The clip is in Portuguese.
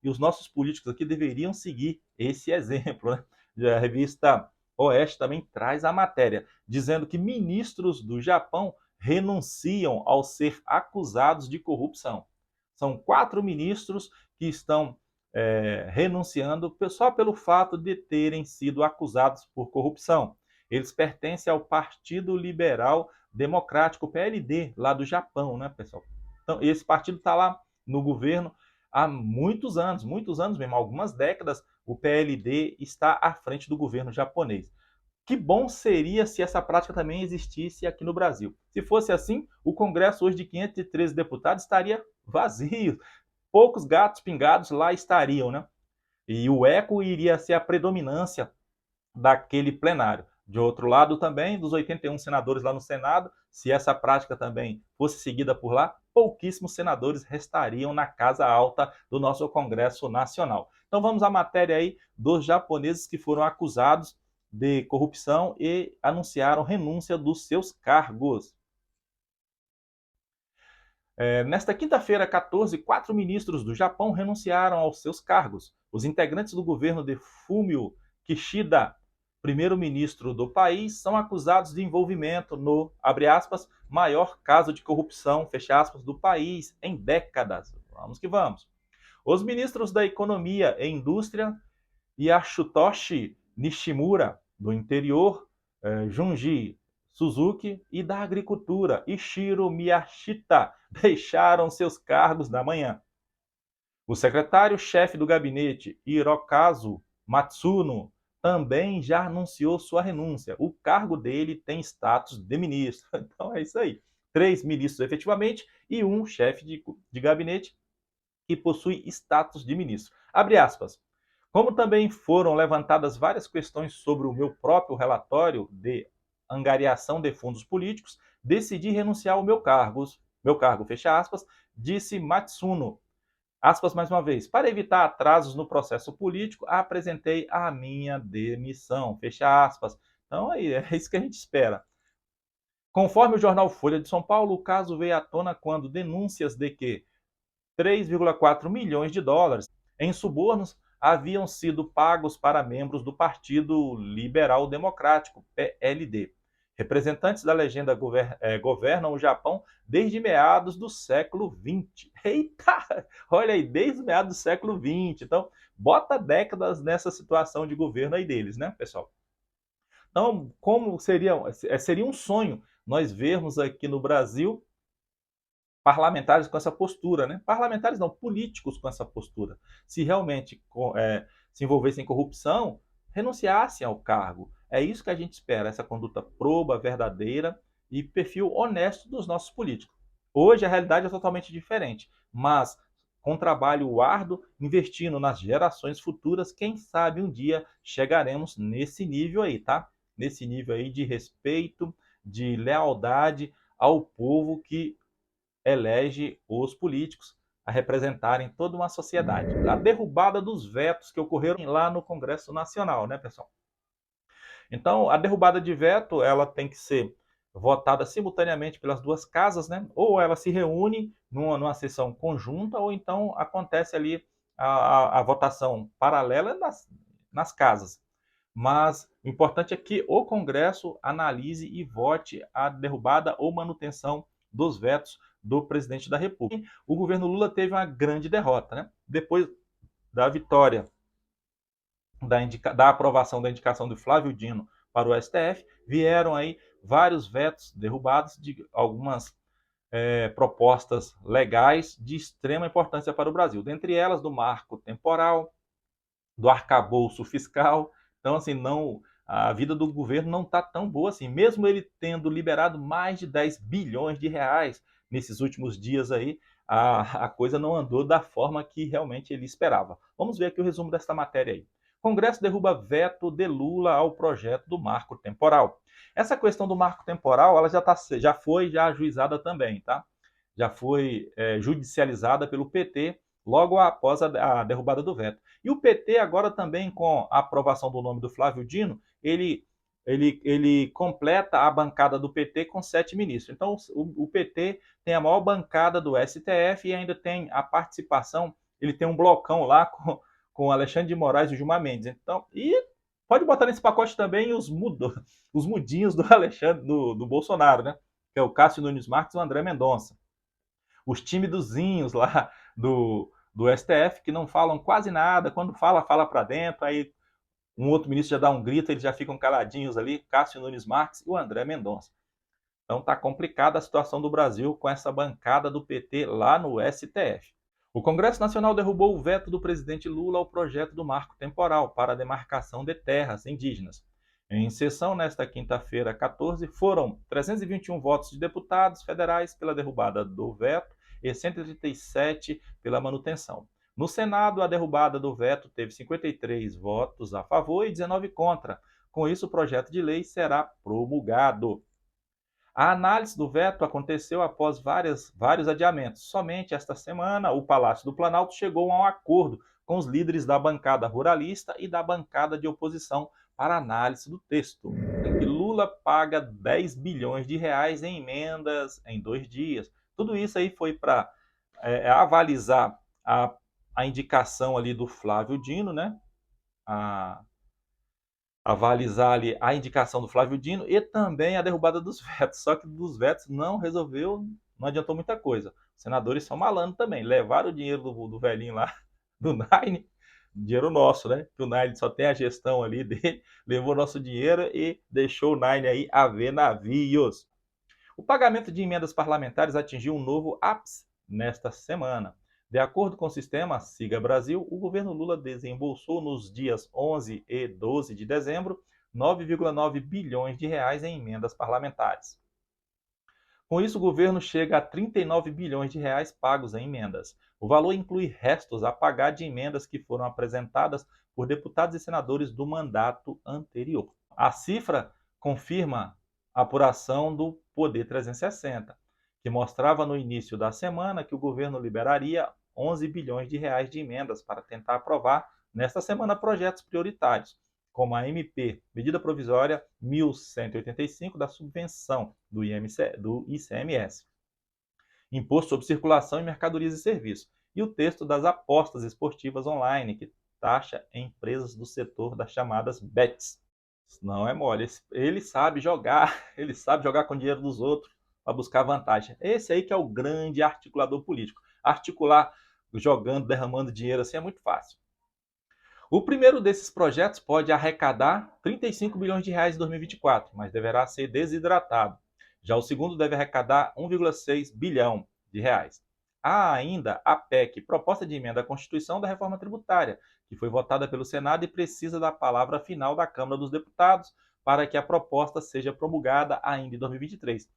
e os nossos políticos aqui deveriam seguir esse exemplo, né? A revista Oeste também traz a matéria, dizendo que ministros do Japão renunciam ao ser acusados de corrupção. São 4 ministros que estão renunciando só pelo fato de terem sido acusados por corrupção. Eles pertencem ao Partido Liberal Democrático, PLD, lá do Japão, né, pessoal? Então, esse partido está lá no governo há muitos anos mesmo, algumas décadas, o PLD está à frente do governo japonês. Que bom seria se essa prática também existisse aqui no Brasil. Se fosse assim, o Congresso hoje de 513 deputados estaria vazio. Poucos gatos pingados lá estariam, né? E o eco iria ser a predominância daquele plenário. De outro lado também, dos 81 senadores lá no Senado, se essa prática também fosse seguida por lá, pouquíssimos senadores restariam na casa alta do nosso Congresso Nacional. Então vamos à matéria aí dos japoneses que foram acusados de corrupção e anunciaram renúncia dos seus cargos. Nesta quinta-feira, 14, 4 ministros do Japão renunciaram aos seus cargos. Os integrantes do governo de Fumio Kishida, primeiro-ministro do país, são acusados de envolvimento no, abre aspas, maior caso de corrupção, fecha aspas, do país em décadas. Vamos que vamos. Os ministros da Economia e Indústria, Yashutoshi Nishimura, do Interior, Junji Suzuki, e da Agricultura, Ishiro Miyashita, deixaram seus cargos na manhã. O secretário-chefe do gabinete, Hirokazu Matsuno, também já anunciou sua renúncia. O cargo dele tem status de ministro. Então é isso aí. 3 ministros efetivamente e um chefe de gabinete que possui status de ministro. Abre aspas. Como também foram levantadas várias questões sobre o meu próprio relatório de angariação de fundos políticos, decidi renunciar ao meu cargo, fecha aspas, disse Matsuno. Aspas mais uma vez. Para evitar atrasos no processo político, apresentei a minha demissão, fecha aspas. Então aí, é isso que a gente espera. Conforme o jornal Folha de São Paulo, o caso veio à tona quando denúncias de que 3,4 milhões de dólares em subornos haviam sido pagos para membros do Partido Liberal Democrático, PLD. Representantes da legenda governam o Japão desde meados do século XX. Eita! Olha aí, desde meados do século XX. Então, bota décadas nessa situação de governo aí deles, né, pessoal? Então, como seria um sonho nós vermos aqui no Brasil parlamentares com essa postura, né? Parlamentares não, políticos com essa postura. Se realmente se envolvessem em corrupção, renunciassem ao cargo. É isso que a gente espera, essa conduta proba, verdadeira e perfil honesto dos nossos políticos. Hoje a realidade é totalmente diferente, mas com trabalho árduo, investindo nas gerações futuras, quem sabe um dia chegaremos nesse nível aí, tá? Nesse nível aí de respeito, de lealdade ao povo que elege os políticos a representarem toda uma sociedade. A derrubada dos vetos que ocorreram lá no Congresso Nacional, né, pessoal? Então, a derrubada de veto, ela tem que ser votada simultaneamente pelas duas casas, né? Ou ela se reúne numa sessão conjunta, ou então acontece ali a votação paralela nas casas. Mas o importante é que o Congresso analise e vote a derrubada ou manutenção dos vetos do presidente da República. O governo Lula teve uma grande derrota, né? Depois da vitória da aprovação da indicação de Flávio Dino para o STF, vieram aí vários vetos derrubados de algumas propostas legais de extrema importância para o Brasil, dentre elas do marco temporal, do arcabouço fiscal. Então, assim, não, a vida do governo não está tão boa assim, mesmo ele tendo liberado mais de 10 bilhões de reais nesses últimos dias aí, a coisa não andou da forma que realmente ele esperava. Vamos ver aqui o resumo desta matéria aí. Congresso derruba veto de Lula ao projeto do marco temporal. Essa questão do marco temporal, ela já foi ajuizada também, tá? Já foi judicializada pelo PT logo após a derrubada do veto. E o PT agora também, com a aprovação do nome do Flávio Dino, ele completa a bancada do PT com 7 ministros. Então, o PT tem a maior bancada do STF e ainda tem a participação ele tem um blocão lá com Alexandre de Moraes e Gilmar Mendes. Então, e pode botar nesse pacote também os mudinhos do Alexandre, do Bolsonaro, né? Que é o Cássio Nunes Marques e o André Mendonça. Os timidozinhos lá do STF, que não falam quase nada, quando fala para dentro, aí um outro ministro já dá um grito, eles já ficam caladinhos ali, Cássio Nunes Marques e o André Mendonça. Então tá complicada a situação do Brasil com essa bancada do PT lá no STF. O Congresso Nacional derrubou o veto do presidente Lula ao projeto do marco temporal para a demarcação de terras indígenas. Em sessão nesta quinta-feira, 14, foram 321 votos de deputados federais pela derrubada do veto e 137 pela manutenção. No Senado, a derrubada do veto teve 53 votos a favor e 19 contra. Com isso, o projeto de lei será promulgado. A análise do veto aconteceu após vários adiamentos. Somente esta semana, o Palácio do Planalto chegou a um acordo com os líderes da bancada ruralista e da bancada de oposição para análise do texto. E Lula paga 10 bilhões de reais em emendas em 2 dias. Tudo isso aí foi para avalizar a indicação ali do Flávio Dino, né? Avalizar ali a indicação do Flávio Dino e também a derrubada dos vetos. Só que dos vetos não resolveu, não adiantou muita coisa. Os senadores são malandros também. Levaram o dinheiro do velhinho lá, do Nine, dinheiro nosso, né? Que o Nine só tem a gestão ali dele, levou nosso dinheiro e deixou o Nine aí a ver navios. O pagamento de emendas parlamentares atingiu um novo ápice nesta semana. De acordo com o sistema Siga Brasil, o governo Lula desembolsou nos dias 11 e 12 de dezembro 9,9 bilhões de reais em emendas parlamentares. Com isso, o governo chega a 39 bilhões de reais pagos em emendas. O valor inclui restos a pagar de emendas que foram apresentadas por deputados e senadores do mandato anterior. A cifra confirma a apuração do Poder 360, que mostrava no início da semana que o governo liberaria 11 bilhões de reais de emendas para tentar aprovar nesta semana projetos prioritários, como a MP, Medida Provisória 1185 da subvenção do ICMS, Imposto sobre Circulação e Mercadorias e Serviços, e o texto das apostas esportivas online, que taxa empresas do setor das chamadas bets. Não é mole, ele sabe jogar com o dinheiro dos outros para buscar vantagem. Esse aí que é o grande articulador político. Articular jogando, derramando dinheiro assim é muito fácil. O primeiro desses projetos pode arrecadar 35 bilhões de reais em 2024, mas deverá ser desidratado. Já o segundo deve arrecadar 1,6 bilhão de reais. Há ainda a PEC, Proposta de Emenda à Constituição da Reforma Tributária, que foi votada pelo Senado e precisa da palavra final da Câmara dos Deputados para que a proposta seja promulgada ainda em 2023.